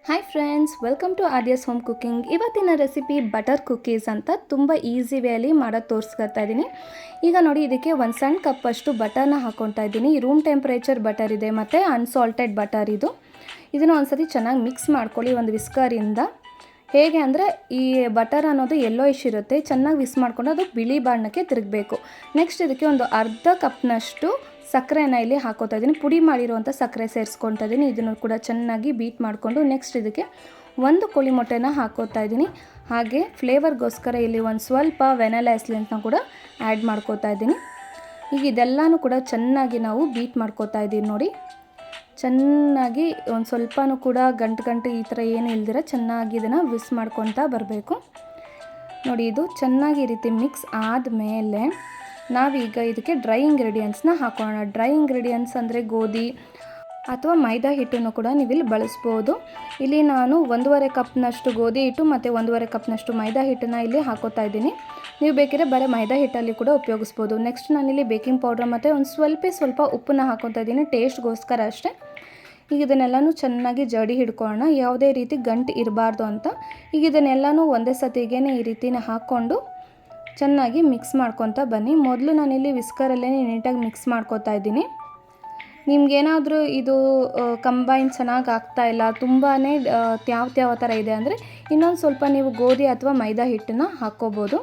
Hi friends, welcome to Arya's home cooking. ಇವತ್ತಿನ recipe butter cookies ಅಂತ ತುಂಬ ಈಸಿ ವೇಯಲ್ಲಿ ಮಾಡೋದು ತೋರಿಸ್ಕೊತಾ ಇದ್ದೀನಿ. ಈಗ ನೋಡಿ, ಇದಕ್ಕೆ ಒಂದು ಸಣ್ಣ ಕಪ್ಪಷ್ಟು ಬಟರ್ನ ಹಾಕ್ಕೊತಾ ಇದ್ದೀನಿ. ರೂಮ್ ಟೆಂಪ್ರೇಚರ್ ಬಟರ್ ಇದೆ ಮತ್ತು ಅನ್ಸಾಲ್ಟೆಡ್ ಬಟರ್ ಇದು. ಇದನ್ನು ಒಂದು ಸತಿ ಚೆನ್ನಾಗಿ ಮಿಕ್ಸ್ ಮಾಡ್ಕೊಳ್ಳಿ ಒಂದು ವಿಸ್ಕರಿಂದ. ಹೇಗೆ ಅಂದರೆ ಈ ಬಟರ್ ಅನ್ನೋದು ಯೆಲ್ಲೋಯಿಶ್ ಇರುತ್ತೆ, ಚೆನ್ನಾಗಿ ವಿಸ್ ಮಾಡಿಕೊಂಡು ಅದು ಬಿಳಿ ಬಣ್ಣಕ್ಕೆ ತಿರುಗಬೇಕು. ನೆಕ್ಸ್ಟ್ ಇದಕ್ಕೆ ಒಂದು ಅರ್ಧ ಕಪ್ನಷ್ಟು ಸಕ್ಕರೆನ ಇಲ್ಲಿ ಹಾಕೋತಾ ಇದ್ದೀನಿ. ಪುಡಿ ಮಾಡಿರುವಂಥ ಸಕ್ಕರೆ ಸೇರಿಸ್ಕೊತಾ ಇದ್ದೀನಿ. ಇದನ್ನು ಕೂಡ ಚೆನ್ನಾಗಿ ಬೀಟ್ ಮಾಡಿಕೊಂಡು ನೆಕ್ಸ್ಟ್ ಇದಕ್ಕೆ ಒಂದು ಕೋಳಿ ಮೊಟ್ಟೆನ ಹಾಕೋತಾ ಇದ್ದೀನಿ. ಹಾಗೆ ಫ್ಲೇವರ್ಗೋಸ್ಕರ ಇಲ್ಲಿ ಒಂದು ಸ್ವಲ್ಪ ವೆನಿಲಾ ಎಸೆನ್ಸ್ನ ಕೂಡ ಆ್ಯಡ್ ಮಾಡ್ಕೋತಾ ಇದ್ದೀನಿ. ಈಗ ಇದೆಲ್ಲನೂ ಕೂಡ ಚೆನ್ನಾಗಿ ನಾವು ಬೀಟ್ ಮಾಡ್ಕೋತಾ ಇದ್ದೀವಿ. ನೋಡಿ, ಚೆನ್ನಾಗಿ ಒಂದು ಸ್ವಲ್ಪನೂ ಕೂಡ ಗಂಟು ಈ ಥರ ಏನು ಇಲ್ದಿರ ಚೆನ್ನಾಗಿ ಇದನ್ನು ವಿಸ್ ಮಾಡ್ಕೊತಾ ಬರಬೇಕು. ನೋಡಿ, ಇದು ಚೆನ್ನಾಗಿ ಈ ರೀತಿ ಮಿಕ್ಸ್ ಆದಮೇಲೆ ನಾವೀಗ ಇದಕ್ಕೆ ಡ್ರೈ ಇಂಗ್ರೀಡಿಯೆಂಟ್ಸ್ನ ಹಾಕೋಣ. ಡ್ರೈ ಇಂಗ್ರೀಡಿಯೆಂಟ್ಸ್ ಅಂದರೆ ಗೋಧಿ ಅಥವಾ ಮೈದಾ ಹಿಟ್ಟನ್ನು ಕೂಡ ನೀವಿಲ್ಲಿ ಬಳಸ್ಬೋದು. ಇಲ್ಲಿ ನಾನು 1.5 ಕಪ್ನಷ್ಟು ಗೋಧಿ ಹಿಟ್ಟು ಮತ್ತು 1.5 ಕಪ್ನಷ್ಟು ಮೈದಾ ಹಿಟ್ಟನ್ನು ಇಲ್ಲಿ ಹಾಕೋತಾ ಇದ್ದೀನಿ. ನೀವು ಬೇಕಿದ್ರೆ ಬರೀ ಮೈದಾ ಹಿಟ್ಟಲ್ಲಿ ಕೂಡ ಉಪಯೋಗಿಸ್ಬೋದು. ನೆಕ್ಸ್ಟ್ ನಾನಿಲ್ಲಿ ಬೇಕಿಂಗ್ ಪೌಡ್ರ್ ಮತ್ತು ಒಂದು ಸ್ವಲ್ಪ ಉಪ್ಪನ್ನು ಹಾಕೋತಾ ಇದ್ದೀನಿ, ಟೇಸ್ಟ್ಗೋಸ್ಕರ ಅಷ್ಟೇ. ಈಗ ಇದನ್ನೆಲ್ಲನೂ ಚೆನ್ನಾಗಿ ಜಡಿ ಹಿಡ್ಕೊಳ್ಳೋಣ, ಯಾವುದೇ ರೀತಿ ಗಂಟು ಇರಬಾರ್ದು ಅಂತ. ಈಗ ಇದನ್ನೆಲ್ಲನೂ ಒಂದೇ ಸತಿಗೆ ಈ ರೀತಿನ ಹಾಕ್ಕೊಂಡು ಚೆನ್ನಾಗಿ ಮಿಕ್ಸ್ ಮಾಡ್ಕೊತಾ ಬನ್ನಿ. ಮೊದಲು ನಾನಿಲ್ಲಿ ವಿಸ್ಕರಲ್ಲೇ ನೀಟಾಗಿ ಮಿಕ್ಸ್ ಮಾಡ್ಕೊತಾ ಇದ್ದೀನಿ. ನಿಮ್ಗೇನಾದರೂ ಇದು ಕಂಬೈನ್ ಚೆನ್ನಾಗಿ ಆಗ್ತಾಯಿಲ್ಲ, ತುಂಬಾ ತ್ಯಾವ ಥರ ಇದೆ ಅಂದರೆ ಇನ್ನೊಂದು ಸ್ವಲ್ಪ ನೀವು ಗೋಧಿ ಅಥವಾ ಮೈದಾ ಹಿಟ್ಟನ್ನು ಹಾಕ್ಕೋಬೋದು.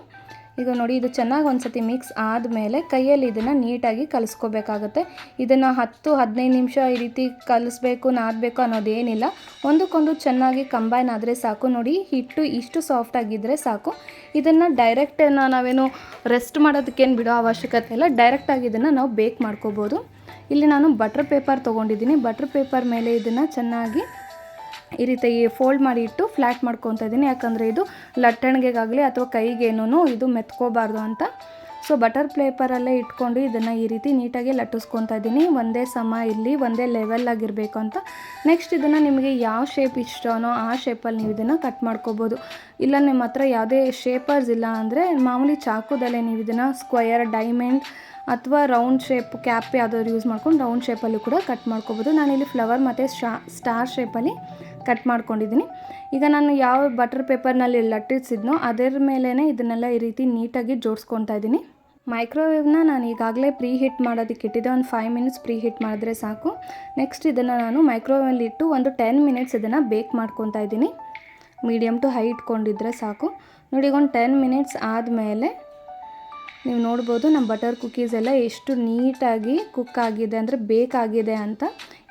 ಈಗ ನೋಡಿ, ಇದು ಚೆನ್ನಾಗಿ ಒಂದು ಸತಿ ಮಿಕ್ಸ್ ಆದಮೇಲೆ ಕೈಯಲ್ಲಿ ಇದನ್ನು ನೀಟಾಗಿ ಕಲಿಸ್ಕೋಬೇಕಾಗುತ್ತೆ. ಇದನ್ನು 10-15 ನಿಮಿಷ ಈ ರೀತಿ ಕಲಿಸ್ಬೇಕು, ನಾದಬೇಕು ಅನ್ನೋದೇನಿಲ್ಲ. ಒಂದಕ್ಕೊಂದು ಚೆನ್ನಾಗಿ ಕಂಬೈನ್ ಆದರೆ ಸಾಕು. ನೋಡಿ, ಹಿಟ್ಟು ಇಷ್ಟು ಸಾಫ್ಟಾಗಿದ್ದರೆ ಸಾಕು. ಇದನ್ನು ಡೈರೆಕ್ಟ್ ನಾವೇನು ರೆಸ್ಟ್ ಮಾಡೋದಕ್ಕೇನು ಬಿಡೋ ಅವಶ್ಯಕತೆ ಇಲ್ಲ, ಡೈರೆಕ್ಟಾಗಿ ಇದನ್ನು ನಾವು ಬೇಕ್ ಮಾಡ್ಕೋಬೋದು. ಇಲ್ಲಿ ನಾನು ಬಟರ್ ಪೇಪರ್ ತೊಗೊಂಡಿದ್ದೀನಿ. ಬಟರ್ ಪೇಪರ್ ಮೇಲೆ ಇದನ್ನು ಚೆನ್ನಾಗಿ ಈ ರೀತಿ ಫೋಲ್ಡ್ ಮಾಡಿ ಇಟ್ಟು ಫ್ಲ್ಯಾಟ್ ಮಾಡ್ಕೊತಾ ಇದ್ದೀನಿ. ಯಾಕಂದರೆ ಇದು ಲಟ್ಟಣಿಗೆಗಾಗಲಿ ಅಥವಾ ಕೈಗೇನೂ ಇದು ಮೆತ್ಕೋಬಾರ್ದು ಅಂತ. ಸೊ ಬಟರ್ ಪೇಪರಲ್ಲೇ ಇಟ್ಕೊಂಡು ಇದನ್ನು ಈ ರೀತಿ ನೀಟಾಗಿ ಲಟ್ಟಿಸ್ಕೊತಾ ಇದ್ದೀನಿ. ಒಂದೇ ಸಮ ಇಲ್ಲಿ ಒಂದೇ ಲೆವೆಲ್ಲಾಗಿರಬೇಕು ಅಂತ. ನೆಕ್ಸ್ಟ್ ಇದನ್ನು ನಿಮಗೆ ಯಾವ ಶೇಪ್ ಇಷ್ಟನೋ ಆ ಶೇಪಲ್ಲಿ ನೀವು ಇದನ್ನು ಕಟ್ ಮಾಡ್ಕೋಬೋದು. ಇಲ್ಲ ನಿಮ್ಮ ಹತ್ರ ಯಾವುದೇ ಶೇಪರ್ಸ್ ಇಲ್ಲ ಅಂದರೆ ಮಾಮೂಲಿ ಚಾಕುದಲ್ಲೇ ನೀವು ಇದನ್ನು ಸ್ಕ್ವಯರ್, ಡೈಮಂಡ್ ಅಥವಾ ರೌಂಡ್ ಶೇಪ್ ಕ್ಯಾಪ್ ಯಾವುದಾದ್ರು ಯೂಸ್ ಮಾಡ್ಕೊಂಡು ರೌಂಡ್ ಶೇಪಲ್ಲಿ ಕೂಡ ಕಟ್ ಮಾಡ್ಕೋಬೋದು. ನಾನಿಲ್ಲಿ ಫ್ಲವರ್ ಮತ್ತು ಸ್ಟಾರ್ ಶೇಪಲ್ಲಿ ಕಟ್ ಮಾಡ್ಕೊಂಡಿದ್ದೀನಿ. ಈಗ ನಾನು ಯಾವ ಬಟರ್ ಪೇಪರ್ನಲ್ಲಿ ಲಟ್ಟಿಸಿದ್ನೋ ಅದರ ಮೇಲೇ ಇದನ್ನೆಲ್ಲ ಈ ರೀತಿ ನೀಟಾಗಿ ಜೋಡಿಸ್ಕೊತಾ ಇದ್ದೀನಿ. ಮೈಕ್ರೋವೇವ್ನ ನಾನು ಈಗಾಗಲೇ ಪ್ರೀ ಹೀಟ್ ಮಾಡೋದಕ್ಕೆ ಇಟ್ಟಿದ್ದೆ. ಒಂದು 5 ಮಿನಿಟ್ಸ್ ಪ್ರೀ ಹೀಟ್ ಮಾಡಿದ್ರೆ ಸಾಕು. ನೆಕ್ಸ್ಟ್ ಇದನ್ನು ನಾನು ಮೈಕ್ರೋವೇವಲ್ಲಿ ಇಟ್ಟು ಒಂದು 10 ಮಿನಿಟ್ಸ್ ಇದನ್ನು ಬೇಕ್ ಮಾಡ್ಕೊತಾ ಇದ್ದೀನಿ. ಮೀಡಿಯಮ್ ಟು ಹೈ ಇಟ್ಕೊಂಡಿದ್ರೆ ಸಾಕು. ನೋಡಿ, ಈಗ ಒಂದು 10 ಮಿನಿಟ್ಸ್ ಆದಮೇಲೆ ನೀವು ನೋಡ್ಬೋದು ನಮ್ಮ ಬಟರ್ ಕುಕ್ಕೀಸ್ ಎಲ್ಲ ಎಷ್ಟು ನೀಟಾಗಿ ಕುಕ್ ಆಗಿದೆ ಅಂದರೆ ಬೇಕಾಗಿದೆ ಅಂತ.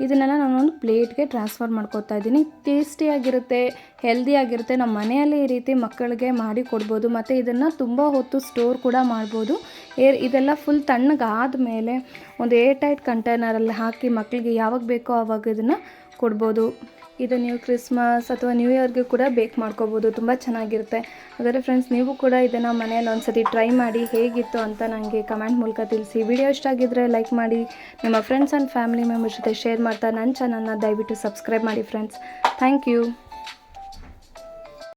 ಇದನ್ನೆಲ್ಲ ನಾನೊಂದು ಪ್ಲೇಟ್ಗೆ ಟ್ರಾನ್ಸ್ಫರ್ ಮಾಡ್ಕೊತಾ ಇದ್ದೀನಿ. ಟೇಸ್ಟಿಯಾಗಿರುತ್ತೆ, ಹೆಲ್ದಿಯಾಗಿರುತ್ತೆ. ನಮ್ಮ ಮನೆಯಲ್ಲಿ ಈ ರೀತಿ ಮಕ್ಕಳಿಗೆ ಮಾಡಿ ಕೊಡ್ಬೋದು ಮತ್ತು ಇದನ್ನು ತುಂಬ ಹೊತ್ತು ಸ್ಟೋರ್ ಕೂಡ ಮಾಡ್ಬೋದು. ಇದೆಲ್ಲ ಫುಲ್ ತಣ್ಣಗಾದಮೇಲೆ ಒಂದು ಏರ್ ಟೈಟ್ ಕಂಟೈನರಲ್ಲಿ ಹಾಕಿ ಮಕ್ಕಳಿಗೆ ಯಾವಾಗ ಬೇಕೋ ಆವಾಗ ಇದನ್ನು ಕೊಡ್ಬೋದು. ಇದು ನೀವು ಕ್ರಿಸ್ಮಸ್ ಅಥವಾ ನ್ಯೂ ಇಯರ್ಗೆ ಕೂಡ ಬೇಕ್ ಮಾಡ್ಕೋಬೋದು, ತುಂಬ ಚೆನ್ನಾಗಿರುತ್ತೆ. ಹಾಗಾದರೆ ಫ್ರೆಂಡ್ಸ್, ನೀವು ಕೂಡ ಇದನ್ನು ಮನೆಯಲ್ಲಿ ಒಂದು ಸತಿ ಟ್ರೈ ಮಾಡಿ ಹೇಗಿತ್ತು ಅಂತ ನನಗೆ ಕಮೆಂಟ್ ಮೂಲಕ ತಿಳಿಸಿ. ವಿಡಿಯೋ ಇಷ್ಟ ಆಗಿದ್ದರೆ ಲೈಕ್ ಮಾಡಿ, ನಿಮ್ಮ ಫ್ರೆಂಡ್ಸ್ ಆ್ಯಂಡ್ ಫ್ಯಾಮಿಲಿ ಮೆಂಬರ್ಸ್ ಜೊತೆ ಶೇರ್ ಮಾಡ್ತಾ ನನ್ನ ಚಾನಲ್ನ ದಯವಿಟ್ಟು ಸಬ್ಸ್ಕ್ರೈಬ್ ಮಾಡಿ ಫ್ರೆಂಡ್ಸ್. Thank you.